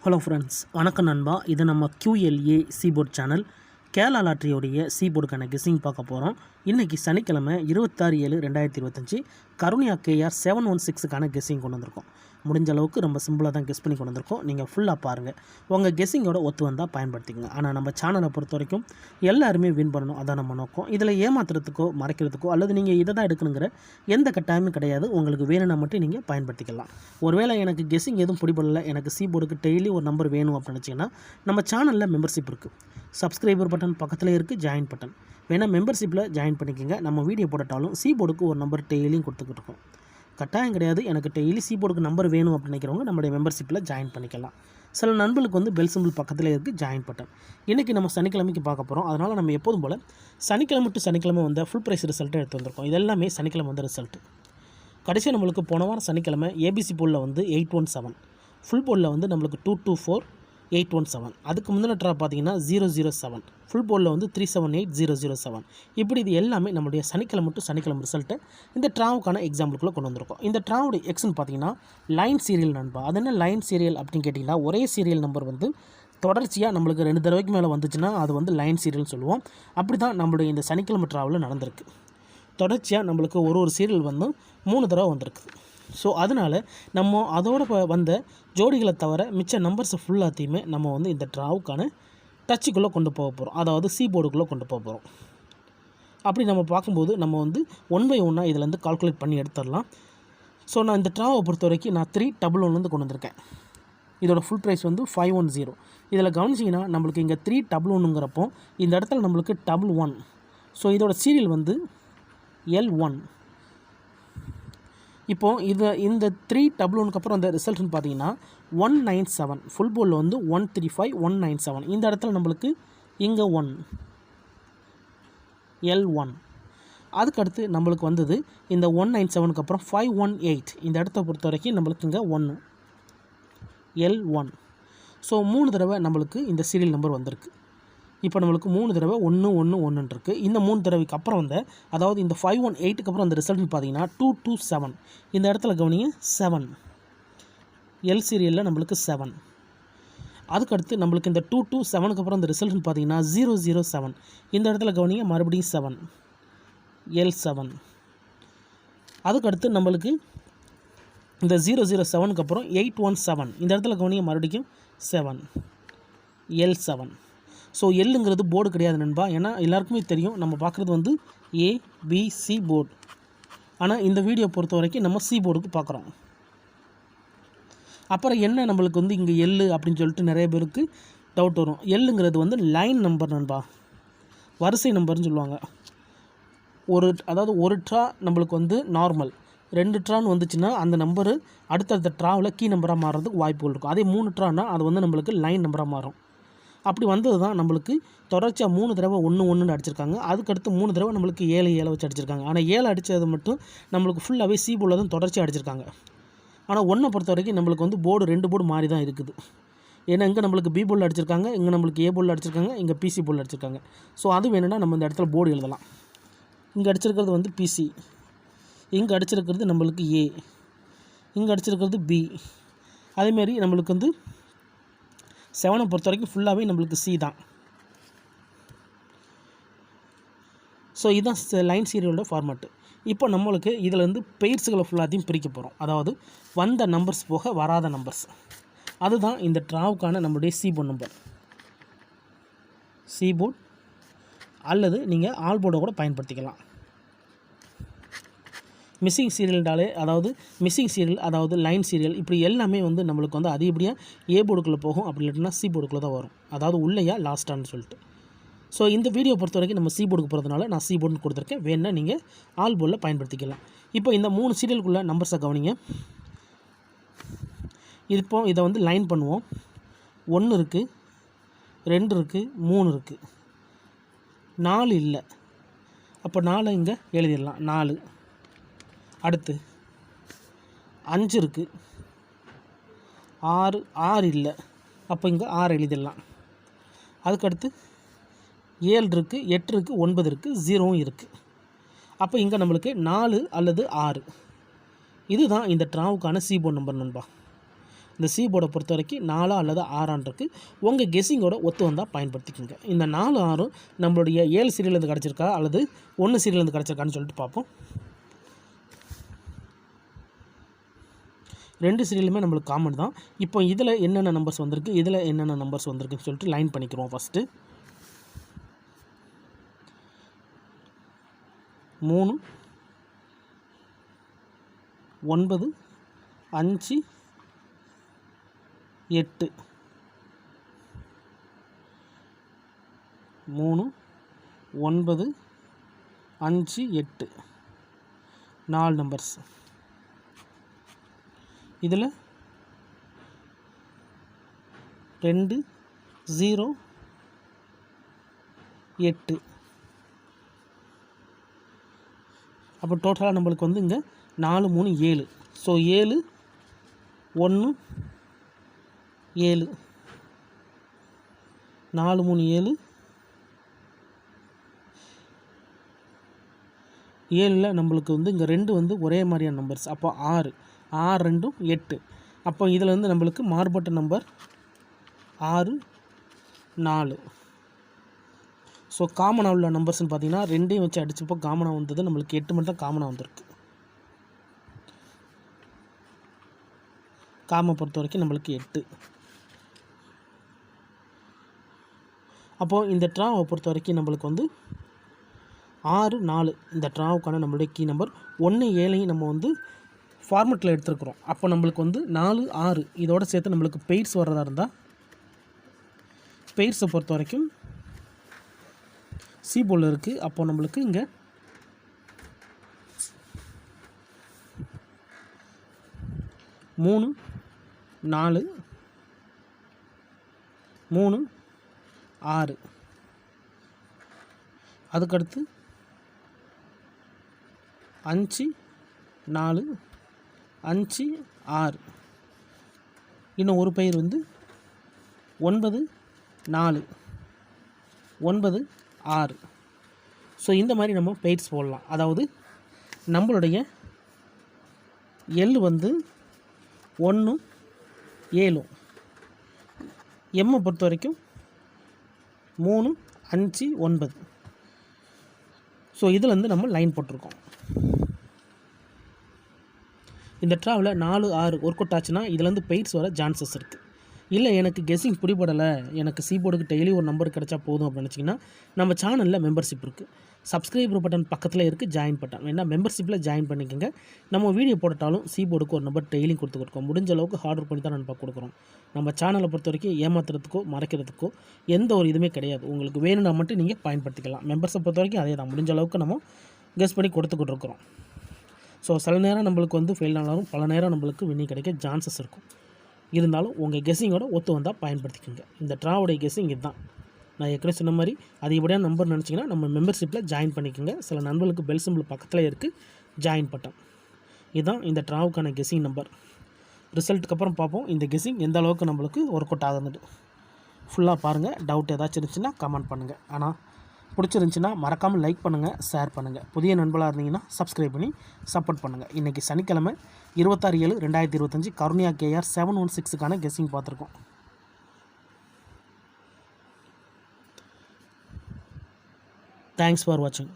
Hello friends, வணக்கம் நண்பா. இது நம்ம QLA சீபோர்ட் சேனல். கேரளா லாட்ரியோடைய சீபோர்டுக்கான கெஸ்ஸிங் பார்க்க போகிறோம். இன்றைக்கி சனிக்கிழமை 26/7/2025 கருணியா KR 716க்கான கெஸ்ஸிங் கொண்டு வந்திருக்கோம். முடிஞ்ச அளவுக்கு ரொம்ப சிம்பிளாக தான் கெஸ் பண்ணி கொண்டு வந்திருக்கோம். நீங்கள் ஃபுல்லாக பாருங்கள். உங்கள் கெஸ்ஸிங்கோட ஒத்து வந்தால் பயன்படுத்திக்கங்க. ஆனால் நம்ம சேனலை பொறுத்த வரைக்கும் எல்லாருமே வின் பண்ணணும், அதான் நம்ம நோக்கம். இதில் ஏமாத்துறதுக்கோ மறைக்கிறதுக்கோ அல்லது நீங்கள் இதை தான் எடுக்கணுங்கிற எந்த கட்டாயமும் கிடையாது. உங்களுக்கு வேணும்னா மட்டும் நீங்கள் பயன்படுத்திக்கலாம். ஒருவேளை எனக்கு கெஸ்ஸிங் எதுவும் பிடிபடல, எனக்கு சீபோர்டுக்கு டெய்லி ஒரு நம்பர் வேணும் அப்படின்னு நினச்சிங்கன்னா நம்ம சேனலில் மெம்பர்ஷிப் இருக்குது. சப்ஸ்கிரைபர் பட்டன் பக்கத்தில் இருக்குது, ஜாயின் பட்டன் வேணால் மெம்பர்ஷிப்பில் ஜாயின் பண்ணிக்கோங்க. நம்ம வீடியோ போட்டாலும் சீபோர்டுக்கு ஒரு நம்பர் டெய்லியும் கொடுத்துக்கிட்டு இருக்கோம். கட்டாயம் கிடையாது. எனக்கு டெய்லி சீபோர்டுக்கு நம்பர் வேணும் அப்படின்னு நினைக்கிறவங்க நம்மளுடைய மெம்பர்ஷிப்பில் ஜாயின் பண்ணிக்கலாம். சில நண்பர்களுக்கு வந்து பெல் சிம்பிள் பக்கத்தில் இருக்குது, ஜாயின் பட்டன். இன்றைக்கி நம்ம சனிக்கிழமைக்கு பார்க்க போகிறோம். அதனால் நம்ம எப்போதும் போல் சனிக்கிழமை டு சனிக்கிழமை வந்த ஃபுல் ப்ரைஸ் ரிசல்ட்டை எடுத்து வந்திருக்கோம். இதெல்லாமே சனிக்கிழமை வந்த ரிசல்ட்டு. கடைசியாக நம்மளுக்கு போன வாரம் சனிக்கிழமை ஏபிசி போர்டில் வந்து 817, ஃபுல் போர்டில் வந்து நம்மளுக்கு 224,817. அதுக்கு முந்தின ட்ரா பார்த்தீங்கன்னா 007, ஃபுல் போர்டில் வந்து 378,007. இப்படி இது எல்லாமே நம்மளுடைய சனிக்கிழமை டு சனிக்கிழமை ரிசல்ட்டை இந்த ட்ராவுக்கான எக்ஸாம்பிளுக்குள்ளே கொண்டு வந்திருக்கோம். இந்த ட்ராவுடைய எக்ஸ்ன்னு பார்த்தீங்கன்னா லைன் சீரியல் நண்பா. அது என்ன லைன் சீரியல் அப்படின்னு கேட்டிங்கன்னா, ஒரே சீரியல் நம்பர் வந்து தொடர்ச்சியாக நம்மளுக்கு 2 தடவைக்கு மேலே வந்துச்சுன்னா அது வந்து லைன் சீரியல்னு சொல்லுவோம். அப்படி தான் நம்மளுடைய இந்த சனிக்கிழமை ட்ராவில் நடந்திருக்கு. தொடர்ச்சியாக நம்மளுக்கு ஒரு சீரியல் வந்து 3 தடவை வந்திருக்கு. ஸோ அதனால் நம்ம அதோட வந்த ஜோடிகளை தவிர மிச்ச நம்பர்ஸை ஃபுல்லாத்தையுமே நம்ம வந்து இந்த ட்ராவுக்கான டச்சுக்குள்ளே கொண்டு போக போகிறோம், அதாவது சீபோர்டுக்குள்ளே கொண்டு போக போகிறோம். அப்படி நம்ம பார்க்கும்போது நம்ம வந்து 1 by 1 இதிலேருந்து கால்குலேட் பண்ணி எடுத்துடலாம். ஸோ நான் இந்த ட்ராவை பொறுத்த வரைக்கும் நான் 311 கொண்டு வந்திருக்கேன். இதோட ஃபுல் ப்ரைஸ் வந்து 510. இதில் கவனிச்சிங்கன்னா நம்மளுக்கு இங்கே 311ங்கிறப்போ இந்த இடத்துல நம்மளுக்கு 11. ஸோ இதோட சீரியல் வந்து L1. இப்போது இந்த 311க்கு அப்புறம் அந்த ரிசல்ட்னு பார்த்தீங்கன்னா 197, ஃபுல் போர்டில் வந்து 135,197. இந்த இடத்துல நம்மளுக்கு இங்கே 1 L1. அதுக்கடுத்து நம்மளுக்கு வந்தது இந்த 197க்கு அப்புறம் 518. இந்த இடத்த பொறுத்த வரைக்கும் நம்மளுக்கு இங்கே 1 L1. ஸோ 3 தடவை நம்மளுக்கு இந்த சீரியல் நம்பர் வந்திருக்கு. இப்போ நம்மளுக்கு 3 தடவை 1 1 1 இருக்குது. இந்த 3 தடவைக்கு அப்புறம் வந்து, அதாவது இந்த 518க்கு அப்புறம் அந்த ரிசல்ட்னு பார்த்தீங்கன்னா 227. இந்த இடத்துல கவனிங்க 7 எல் சீரியலில் நம்மளுக்கு 7. அதுக்கடுத்து நம்மளுக்கு இந்த 227க்கு அப்புறம் அந்த ரிசல்ட்னு பார்த்தீங்கன்னா 007. இந்த இடத்துல கவனிங்க மறுபடியும் 7 L7. அதுக்கடுத்து நம்மளுக்கு இந்த 007க்கு அப்புறம் 817. இந்த இடத்துல கவனிங்க மறுபடியும் 7 L7. ஸோ எல்லுங்கிறது போர்டு கிடையாது நண்பா. ஏன்னா எல்லாருக்குமே தெரியும் நம்ம பார்க்குறது வந்து ABC போர்டு. ஆனால் இந்த வீடியோ பொறுத்த வரைக்கும் நம்ம சி போர்டுக்கு பார்க்குறோம். அப்புறம் என்ன நம்மளுக்கு வந்து இங்கே எல்லு அப்படின்னு சொல்லிட்டு நிறைய பேருக்கு டவுட் வரும். எல்லுங்கிறது வந்து லைன் நம்பர் நண்பா, வரிசை நம்பர்னு சொல்லுவாங்க. அதாவது ஒரு ட்ரா நம்மளுக்கு வந்து நார்மல், 2 ட்ரான்னு வந்துச்சுன்னா அந்த நம்பரு அடுத்தடுத்த ட்ராவில் கீ நம்பராக மாறுறதுக்கு வாய்ப்புகள் இருக்கும். அதே 3 ட்ரான்னா அது வந்து நம்மளுக்கு லைன் நம்பராக மாறும். அப்படி வந்தது தான் நம்மளுக்கு தொடர்ச்சியாக 3 தடவை 1 1ன்னு அடிச்சிருக்காங்க. அதுக்கடுத்து 3 தடவை நம்மளுக்கு 7 7 வச்சு அடிச்சிருக்காங்க. ஆனால் 7 அடித்தது மட்டும் நம்மளுக்கு ஃபுல்லாகவே சி போர்டில் தான் தொடர்ச்சியாக அடிச்சிருக்காங்க. ஆனால் 1 பொறுத்த வரைக்கும் நம்மளுக்கு வந்து போர்டு 2 போர்டு மாறி தான் இருக்குது. ஏன்னா இங்கே நம்மளுக்கு பி போர்டில் அடிச்சிருக்காங்க, இங்கே நம்மளுக்கு ஏ போர்டில் அடிச்சிருக்காங்க, இங்கே பிசி போர்டில் அடிச்சிருக்காங்க. ஸோ அது வேணும்னா நம்ம இந்த இடத்துல போர்டு எழுதலாம். இங்கே அடிச்சிருக்கிறது வந்து பிசி, இங்கே அடிச்சிருக்கிறது நம்மளுக்கு ஏ, இங்கே அடிச்சிருக்கிறது பி. அதேமாரி நம்மளுக்கு வந்து 7 பொறுத்த வரைக்கும் ஃபுல்லாகவே நம்மளுக்கு சி தான். ஸோ இதுதான் லைன் சீரியலோட ஃபார்மேட்டு. இப்போ நம்மளுக்கு இதில் வந்து பெயர்ஸுகளை ஃபுல்லாத்தையும் பிரிக்க போகிறோம். அதாவது வந்த நம்பர்ஸ் போக வராத நம்பர்ஸ். அதுதான் இந்த ட்ராவுக்கான நம்மளுடைய சீபோர்ட் நம்பர். சீபோர்ட் அல்லது நீங்கள் ஆல் போர்டை கூட பயன்படுத்திக்கலாம். மிஸ்ஸிங் சீரியல்டாலே, அதாவது மிஸ்ஸிங் சீரியல், அதாவது லைன் சீரியல், இப்படி எல்லாமே வந்து நம்மளுக்கு வந்து அதிகப்படியாக ஏ போர்டுக்குள்ளே போகும். அப்படி இல்லைன்னா சி போர்டுக்குள்ளே தான் வரும், அதாவது உள்ளேயா லாஸ்ட்டான்னு சொல்லிட்டு. ஸோ இந்த வீடியோ பொறுத்த வரைக்கும் நம்ம சி போர்டுக்கு போகிறதுனால நான் சி போர்டுன்னு கொடுத்துருக்கேன். வேணால் நீங்கள் ஆல் போர்டில் பயன்படுத்திக்கலாம். இப்போ இந்த 3 சீரியலுக்குள்ளே நம்பர்ஸை கவனிங்க. இப்போ இதை வந்து லைன் பண்ணுவோம். 1 இருக்குது, 2 இருக்குது, 3 இருக்குது, 4 இல்லை. அப்போ 4 இங்கே எழுதிடலாம், 4. அடுத்து 5 இருக்குது, 6 இல்லை. அப்போ இங்கே 6 எழுதிடலாம். அதுக்கடுத்து 7 இருக்குது, 8 இருக்குது, 9 இருக்குது, 0வும் இருக்குது. அப்போ இங்கே நம்மளுக்கு 4 அல்லது 6. இதுதான் இந்த ட்ராவுக்கான சீபோர்ட் நம்பர் நண்பா. இந்த சி போர்டை பொறுத்த வரைக்கும் 4 அல்லது 6 இருக்குது. உங்கள் கெஸ்ஸிங்கோட ஒத்து வந்தால் பயன்படுத்திக்கோங்க. இந்த 4 6 நம்மளுடைய 7 சீரியலேருந்து கிடச்சிருக்கா அல்லது 1 சீரியலேருந்து கிடச்சிருக்கான்னு சொல்லிட்டு பார்ப்போம். 2 சீரியலுமே நம்மளுக்கு காமன் தான். இப்போ இதில் என்னென்ன நம்பர்ஸ் வந்திருக்கு, இதில் என்னென்ன நம்பர்ஸ் வந்திருக்குன்னு சொல்லிட்டு லைன் பண்ணிக்கிறோம். First 3 9 5 8 3 9 5 8 4 numbers. இதில் 2 0 8. அப்போ டோட்டலாக நம்மளுக்கு வந்து இங்கே 4 3 7. ஸோ 7 1 7 4 3 7 7ல் நம்மளுக்கு வந்து இங்கே 2 வந்து ஒரே மாதிரியான நம்பர்ஸ். அப்போ 6 6 2 8. அப்போ இதில் வந்து நம்மளுக்கு மாறுபட்ட நம்பர் 6 4. ஸோ காமனாக உள்ள நம்பர்ஸ்னு பார்த்தீங்கன்னா 2ஐயும் வச்சு அடிச்சப்போ காமனாக வந்தது நம்மளுக்கு 8 மட்டும் தான் காமனாக வந்திருக்கு. காமை பொறுத்த வரைக்கும் நம்மளுக்கு 8. அப்போது இந்த ட்ராவை பொறுத்த வரைக்கும் நம்மளுக்கு வந்து 6 4 இந்த ட்ராவுக்கான நம்மளுடைய கீ நம்பர். 1 7ஐயும் நம்ம வந்து ஃபார்மெட்டில் எடுத்துருக்குறோம். அப்போ நம்மளுக்கு வந்து 4 6 இதோடு சேர்த்து நம்மளுக்கு பெய்ட்ஸ் வர்றதா இருந்தால் பெய்ட்ஸை பொறுத்த வரைக்கும் சி போர்டில் இருக்குது. அப்போ நம்மளுக்கு இங்கே 3 4 3 6. அதுக்கடுத்து 5 4 5 6. இன்னும் ஒரு பெயர் வந்து 9 4 9 6. ஸோ இந்த மாதிரி நம்ம பெய்ட்ஸ் போடலாம். அதாவது நம்மளுடைய எல் வந்து 1 7. எம்மை பொறுத்த வரைக்கும் 3 5 9. ஸோ இதில் வந்து நம்ம லைன் போட்டிருக்கோம். இந்த ட்ராவில் 4 6 ஒர்க் அவுட் ஆச்சுன்னா இதுலேருந்து பெய்ட்ஸ் வர சான்சஸ் இருக்குது. இல்லை எனக்கு கெஸ்ஸிங் பிடிபடலை, எனக்கு சி போர்டுக்கு டெய்லி ஒரு நம்பர் கிடச்சா போதும் அப்படின்னு நினச்சிங்கன்னா நம்ம சேனலில் மெம்பர்ஷிப் இருக்குது. சப்ஸ்கிரைபர் பட்டன் பக்கத்தில் இருக்குது ஜாயின் பட்டன். வேணா மெம்பர்ஷிப்பில் ஜாயின் பண்ணிக்கோங்க. நம்ம வீடியோ போட்டாலும் சி போர்டுக்கு ஒரு நம்பர் டெய்லியும் கொடுத்துருக்கோம். முடிஞ்ச அளவுக்கு ஹார்ட் ஒர்க் பண்ணி தான் நம்ம கொடுக்குறோம். நம்ம சேனலை பொறுத்த வரைக்கும் ஏமாத்துறதுக்கோ மறைக்கிறதுக்கோ எந்த ஒரு இதுவுமே கிடையாது. உங்களுக்கு வேணும்னா மட்டும் நீங்கள் பயன்படுத்திக்கலாம். மெம்பர்ஸை பொறுத்த வரைக்கும் அதே தான். முடிஞ்ச அளவுக்கு நம்ம கெஸ் பண்ணி கொடுத்துக்கிட்டு இருக்கிறோம். ஸோ சில நேரம் நம்மளுக்கு வந்து ஃபெயில் ஆனாலும் பல நேரம் நம்மளுக்கு வின்னி கிடைக்க சான்சஸ் இருக்கும். இருந்தாலும் உங்கள் கெஸ்ஸிங்கோட ஒத்து வந்தால் பயன்படுத்திக்கோங்க. இந்த ட்ராவுடைய கெஸ்ஸிங் இதுதான். நான் ஏற்கனவே சொன்ன மாதிரி அதிகப்படியான நம்பர் நினச்சிங்கன்னா நம்ம மெம்பர்ஷிப்பில் ஜாயின் பண்ணிக்கோங்க. சில நண்பர்களுக்கு பெல் சிம்பிள் பக்கத்தில் இருக்குது ஜாயின் பட்டன். இதுதான் இந்த ட்ராவுக்கான கெஸ்ஸிங் நம்பர். ரிசல்ட்டுக்கு அப்புறம் பார்ப்போம் இந்த கெஸ்ஸிங் எந்த அளவுக்கு நம்மளுக்கு ஒர்க் அவுட் ஆகுதுன்னு. ஃபுல்லாக பாருங்கள். டவுட் ஏதாச்சும் இருந்துச்சுன்னா கமெண்ட் பண்ணுங்கள். ஆனால் பிடிச்சிருந்துச்சின்னா மறக்காமல் லைக் பண்ணுங்கள், ஷேர் பண்ணுங்கள். புதிய நண்பர்களாக இருந்தீங்கன்னா சப்ஸ்கிரைப் பண்ணி சப்போர்ட் பண்ணுங்கள். இன்றைக்கி சனிக்கிழமை 26/7/2025 கருணியா KR 716க்கான கெஸ்ஸிங் பார்த்துருக்கோம். தேங்க்ஸ் ஃபார் வாட்சிங்.